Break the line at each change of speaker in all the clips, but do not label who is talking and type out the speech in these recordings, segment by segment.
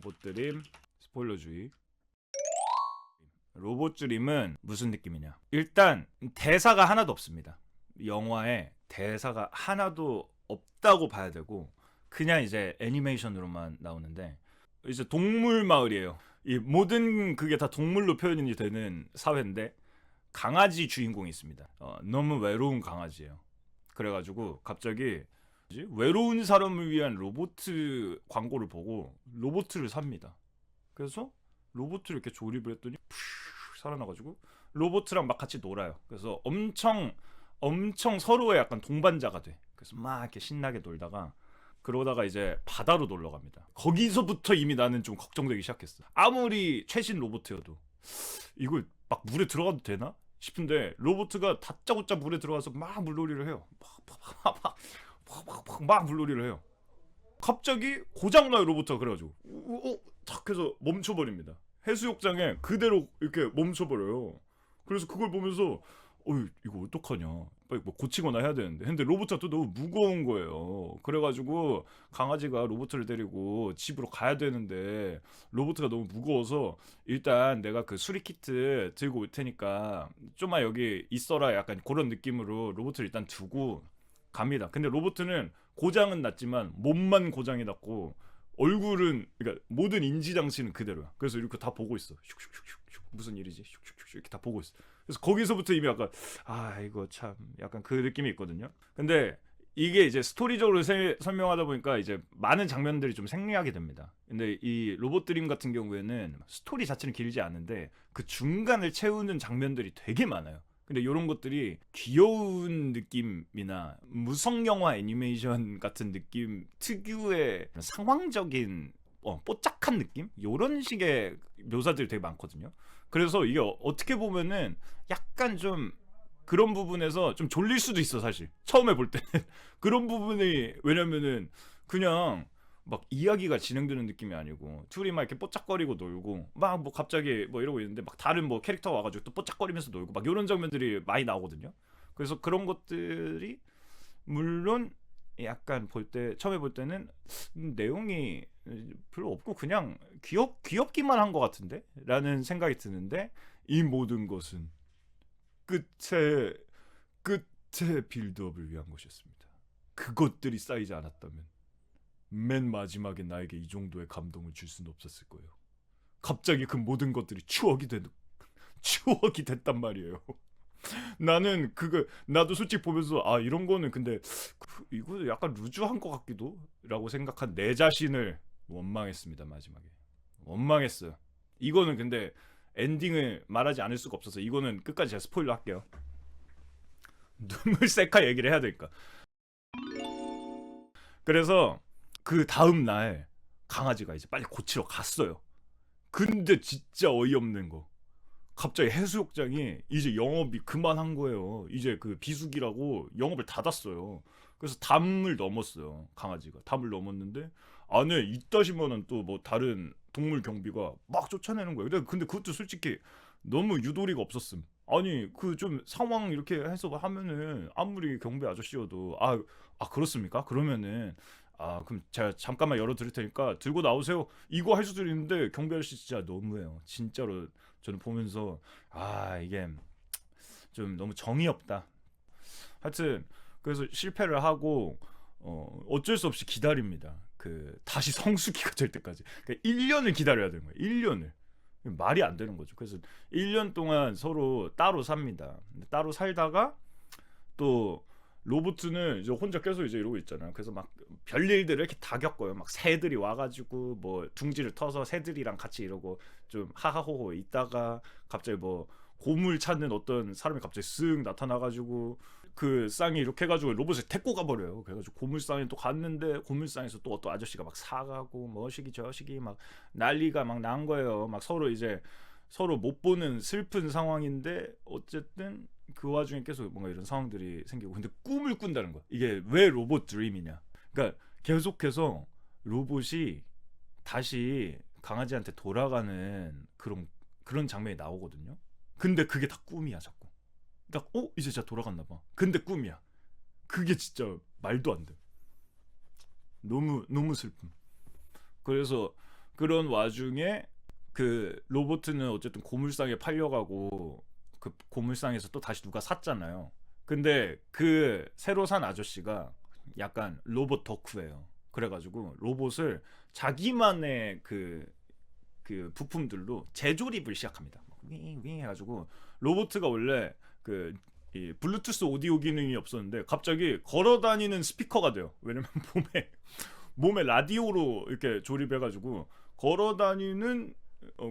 로봇 드림 스포일러주의. 로봇 드림은 무슨 느낌이냐? 일단 대사가 하나도 없습니다. 영화에 대사가 하나도 없다고 봐야 되고 그냥 이제 애니메이션으로만 나오는데 이제 동물 마을이에요. 이 모든 그게 다 동물로 표현이 되는 사회인데 강아지 주인공이 있습니다. 너무 외로운 강아지예요. 그래가지고 갑자기 외로운 사람을 위한 로봇 광고를 보고 로봇을 삽니다. 그래서 로봇을 이렇게 조립을 했더니 살아나가지고 로봇이랑 막 같이 놀아요. 그래서 엄청 서로의 약간 동반자가 돼. 그래서 막 이렇게 신나게 놀다가 그러다가 이제 바다로 놀러 갑니다. 거기서부터 이미 나는 좀 걱정되기 시작했어. 아무리 최신 로봇이어도 이거 막 물에 들어가도 되나 싶은데 로봇가 다짜고짜 물에 들어가서 막 물놀이를 해요. 막 물놀이를 해요. 갑자기 고장나요 로봇가. 그래가지고 탁 해서 멈춰버립니다. 해수욕장에 그대로 이렇게 멈춰버려요. 그래서 그걸 보면서 이거 어떡하냐, 빨리 뭐 고치거나 해야 되는데. 근데 로봇가 또 너무 무거운 거예요. 그래가지고 강아지가 로봇을 데리고 집으로 가야 되는데 로봇가 너무 무거워서 일단 내가 그 수리키트 들고 올 테니까 좀만 여기 있어라, 약간 그런 느낌으로 로봇을 일단 두고 갑니다. 근데 로봇은 고장은 났지만 몸만 고장이 났고 얼굴은, 그러니까 모든 인지 장치는 그대로야. 그래서 이렇게 다 보고 있어. 슉슉슉슉 무슨 일이지? 슉슉슉 이렇게 다 보고 있어. 그래서 거기서부터 이미 약간 이거 참 약간 그 느낌이 있거든요. 근데 이게 이제 스토리적으로 설명하다 보니까 이제 많은 장면들이 좀 생략이 됩니다. 근데 이 로봇 드림 같은 경우에는 스토리 자체는 길지 않은데 그 중간을 채우는 장면들이 되게 많아요. 근데 이런 것들이 귀여운 느낌이나 무성영화 애니메이션 같은 느낌 특유의 상황적인 뽀짝한 느낌? 이런 식의 묘사들이 되게 많거든요. 그래서 이게 어떻게 보면은 약간 좀 그런 부분에서 좀 졸릴 수도 있어 사실. 처음에 볼 때는 그런 부분이, 왜냐면은 그냥 막 이야기가 진행되는 느낌이 아니고 둘이 막 이렇게 뽀짝거리고 놀고 막 뭐 갑자기 뭐 이러고 있는데 막 다른 뭐 캐릭터가 와가지고 또 뽀짝거리면서 놀고 막 이런 장면들이 많이 나오거든요. 그래서 그런 것들이 물론 약간 볼 때, 처음에 볼 때는 내용이 별로 없고 그냥 귀엽기만 한 것 같은데? 라는 생각이 드는데 이 모든 것은 끝에 빌드업을 위한 것이었습니다. 그것들이 쌓이지 않았다면 맨 마지막에 나에게 이 정도의 감동을 줄 수는 없었을 거예요. 갑자기 그 모든 것들이 추억이 됐단 말이에요. 나는 나도 솔직히 보면서 이런 거는 근데 이거 약간 루즈한 것 같기도 라고 생각한 내 자신을 원망했습니다. 마지막에 원망했어요. 이거는 근데 엔딩을 말하지 않을 수가 없어서 이거는 끝까지 제가 스포일러 할게요. 눈물 셀카 얘기를 해야 되니까. 그래서 그 다음 날 강아지가 이제 빨리 고치러 갔어요. 근데 진짜 어이없는 거, 갑자기 해수욕장이 이제 영업이 그만한 거예요. 이제 그 비수기라고 영업을 닫았어요. 그래서 담을 넘었어요. 강아지가 담을 넘었는데 안에 있다 싶으면은 또 뭐 다른 동물 경비가 막 쫓아내는 거예요. 근데 그것도 솔직히 너무 유도리가 없었음. 아니 그 좀 상황 이렇게 해서 하면은 아무리 경비 아저씨여도 그렇습니까? 그러면은 그럼 제가 잠깐만 열어드릴 테니까 들고 나오세요, 이거 할 수도 있는데 경비 아저씨 진짜 너무해요. 진짜로 저는 보면서 이게 좀 너무 정이 없다. 하여튼 그래서 실패를 하고 어쩔 수 없이 기다립니다. 그 다시 성수기가 될 때까지. 그러니까 1년을 기다려야 되는 거예요. 1년을. 말이 안 되는 거죠. 그래서 1년 동안 서로 따로 삽니다. 따로 살다가 또 로봇은 이제 혼자 계속 이제 이러고 있잖아요. 그래서 막 별일들을 이렇게 다 겪어요. 막 새들이 와가지고 뭐 둥지를 터서 새들이랑 같이 이러고 좀 하하호호 있다가 갑자기 뭐 고물 찾는 어떤 사람이 갑자기 쓱 나타나가지고 그 쌍이 이렇게 해가지고 로봇을 데리고 가버려요. 그래가지고 고물상에 또 갔는데 고물상에서 또 어떤 아저씨가 막 사가고 뭐시기 저시기 막 난리가 막 난 거예요. 막 서로 못 보는 슬픈 상황인데 어쨌든 그 와중에 계속 뭔가 이런 상황들이 생기고, 근데 꿈을 꾼다는 거야. 이게 왜 로봇 드림이냐? 그러니까 계속해서 로봇이 다시 강아지한테 돌아가는 그런 장면이 나오거든요. 근데 그게 다 꿈이야 자꾸. 딱 이제 진짜 돌아갔나 봐. 근데 꿈이야. 그게 진짜 말도 안 돼. 너무 슬픔. 그래서 그런 와중에 그 로보트는 어쨌든 고물상에 팔려가고 그 고물상에서 또 다시 누가 샀잖아요. 근데 그 새로 산 아저씨가 약간 로봇 덕후예요. 그래가지고 로봇을 자기만의 그 부품들로 재조립을 시작합니다. 윙윙 해가지고 로보트가 원래 이 블루투스 오디오 기능이 없었는데 갑자기 걸어다니는 스피커가 돼요. 왜냐면 몸에 라디오로 이렇게 조립해가지고 걸어다니는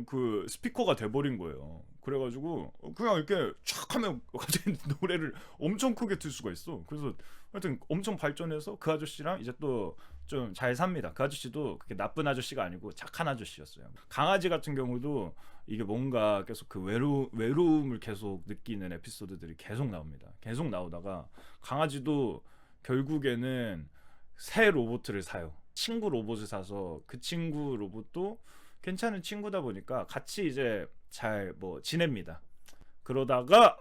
그 스피커가 돼버린 거예요. 그래가지고 그냥 이렇게 촥 하면 갑자기 노래를 엄청 크게 틀 수가 있어. 그래서 하여튼 엄청 발전해서 그 아저씨랑 이제 또 좀 잘 삽니다. 그 아저씨도 그렇게 나쁜 아저씨가 아니고 착한 아저씨였어요. 강아지 같은 경우도 이게 뭔가 계속 그 외로움을 계속 느끼는 에피소드들이 계속 나옵니다. 계속 나오다가 강아지도 결국에는 새 로봇을 사요. 친구 로봇을 사서 그 친구 로봇도 괜찮은 친구다 보니까 같이 이제 잘 뭐 지냅니다. 그러다가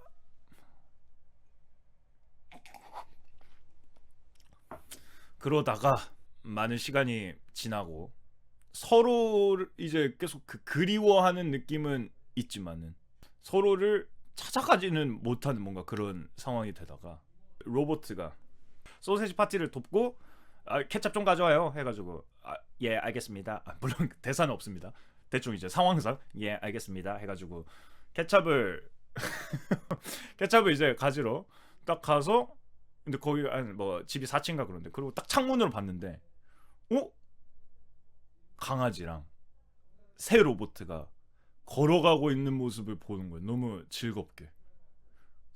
많은 시간이 지나고 서로 이제 계속 그 그리워하는 느낌은 있지만은 서로를 찾아가지는 못하는 뭔가 그런 상황이 되다가 로보트가 소세지 파티를 돕고 케찹 좀 가져와요 해가지고 예 알겠습니다. 물론 대사는 없습니다. 대충 이제 상황상 예 알겠습니다 해가지고 케찹을 케찹을 이제 가지러 딱 가서 근데 거기 뭐 집이 4층인가 그런데 그리고 딱 창문으로 봤는데 강아지랑 새 로보트가 걸어가고 있는 모습을 보는 거예요. 너무 즐겁게.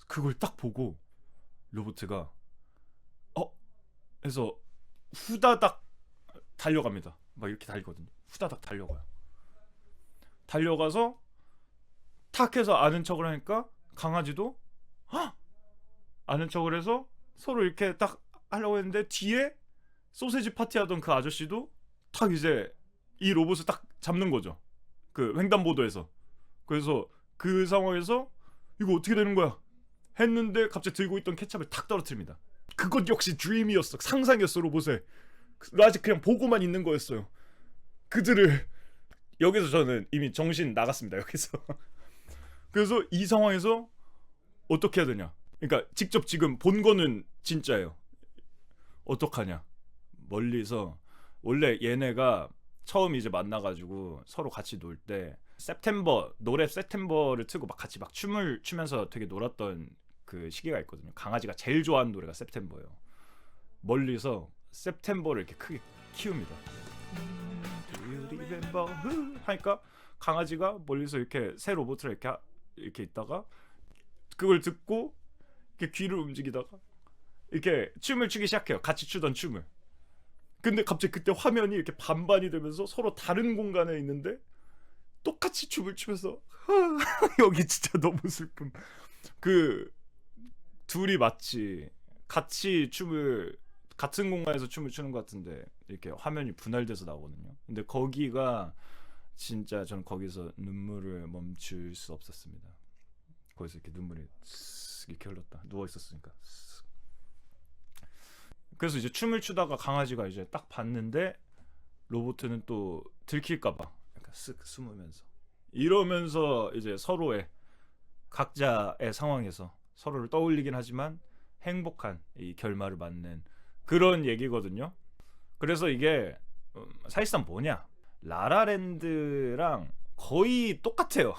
그걸 딱 보고 로보트가 해서 후다닥 달려갑니다. 막 이렇게 달리거든요. 후다닥 달려가요. 달려가서 탁 해서 아는 척을 하니까 강아지도 아는 척을 해서 서로 이렇게 딱 하려고 했는데 뒤에 소세지 파티 하던 그 아저씨도 탁 이제 이 로봇을 딱 잡는 거죠. 그 횡단보도에서. 그래서 그 상황에서 이거 어떻게 되는 거야? 했는데 갑자기 들고 있던 케찹을 탁 떨어뜨립니다. 그것 역시 드림이었어. 상상이었어 로봇에. 아직 그냥 보고만 있는 거였어요. 그들을 여기서 저는 이미 정신 나갔습니다. 여기서. 그래서 이 상황에서 어떻게 해야 되냐? 그러니까 직접 지금 본 거는 진짜예요. 어떡하냐? 멀리서 원래 얘네가 처음 이제 만나가지고 서로 같이 놀 때 노래 september를 틀고 막 같이 막 춤을 추면서 되게 놀았던 그 시기가 있거든요. 강아지가 제일 좋아하는 노래가 september예요. 멀리서 september를 이렇게 크게 키웁니다. 하니까 강아지가 멀리서 이렇게 새 로봇을 이렇게 있다가 그걸 듣고 이렇게 귀를 움직이다가 이렇게 춤을 추기 시작해요. 같이 추던 춤을. 근데 갑자기 그때 화면이 이렇게 반반이 되면서 서로 다른 공간에 있는데 똑같이 춤을 추면서 여기 진짜 너무 슬픔. 그 둘이 마치 같이 같은 공간에서 춤을 추는 것 같은데 이렇게 화면이 분할돼서 나오거든요. 근데 거기가 진짜 저는 거기서 눈물을 멈출 수 없었습니다. 거기서 이렇게 눈물이 이렇게 흘렀다. 누워 있었으니까. 그래서 이제 춤을 추다가 강아지가 이제 딱 봤는데 로보트는 또 들킬까봐 약간 쓱 숨으면서 이러면서 이제 서로의 각자의 상황에서 서로를 떠올리긴 하지만 행복한 이 결말을 맞는 그런 얘기거든요. 그래서 이게 사실상 뭐냐 라라랜드랑 거의 똑같아요.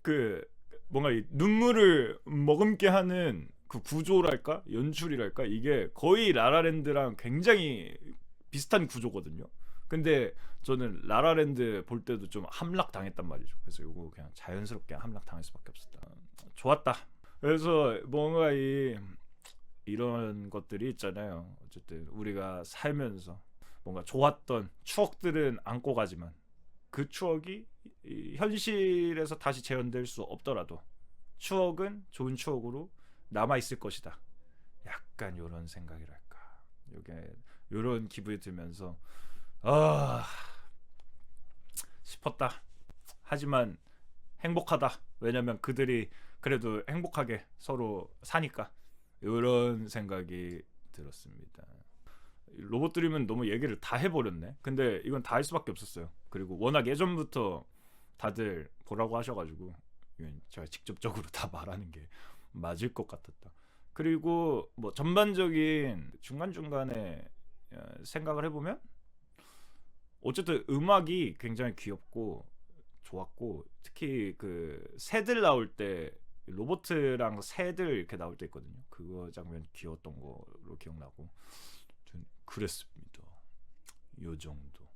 그 뭔가 이 눈물을 머금게 하는 그 구조랄까 연출이랄까 이게 거의 라라랜드랑 굉장히 비슷한 구조거든요. 근데 저는 라라랜드 볼 때도 좀 함락 당했단 말이죠. 그래서 이거 그냥 자연스럽게 함락 당할 수밖에 없었다. 좋았다. 그래서 뭔가 이런 것들이 있잖아요. 어쨌든 우리가 살면서 뭔가 좋았던 추억들은 안고 가지만 그 추억이 현실에서 다시 재현될 수 없더라도 추억은 좋은 추억으로 남아있을 것이다. 약간 이런 생각이랄까. 이게 이런 기분이 들면서 싶었다. 하지만 행복하다. 왜냐면 그들이 그래도 행복하게 서로 사니까 이런 생각이 들었습니다. 로봇들이면 너무 얘기를 다 해버렸네. 근데 이건 다 할 수밖에 없었어요. 그리고 워낙 예전부터 다들 보라고 하셔가지고 이건 제가 직접적으로 다 말하는 게 맞을 것 같았다. 그리고 뭐 전반적인 중간중간에 생각을 해보면 어쨌든 음악이 굉장히 귀엽고 좋았고, 특히 그 새들 나올 때 로보트랑 새들 이렇게 나올 때 있거든요. 그거 장면 귀여웠던 거로 기억나고 좀 그랬습니다. 요 정도.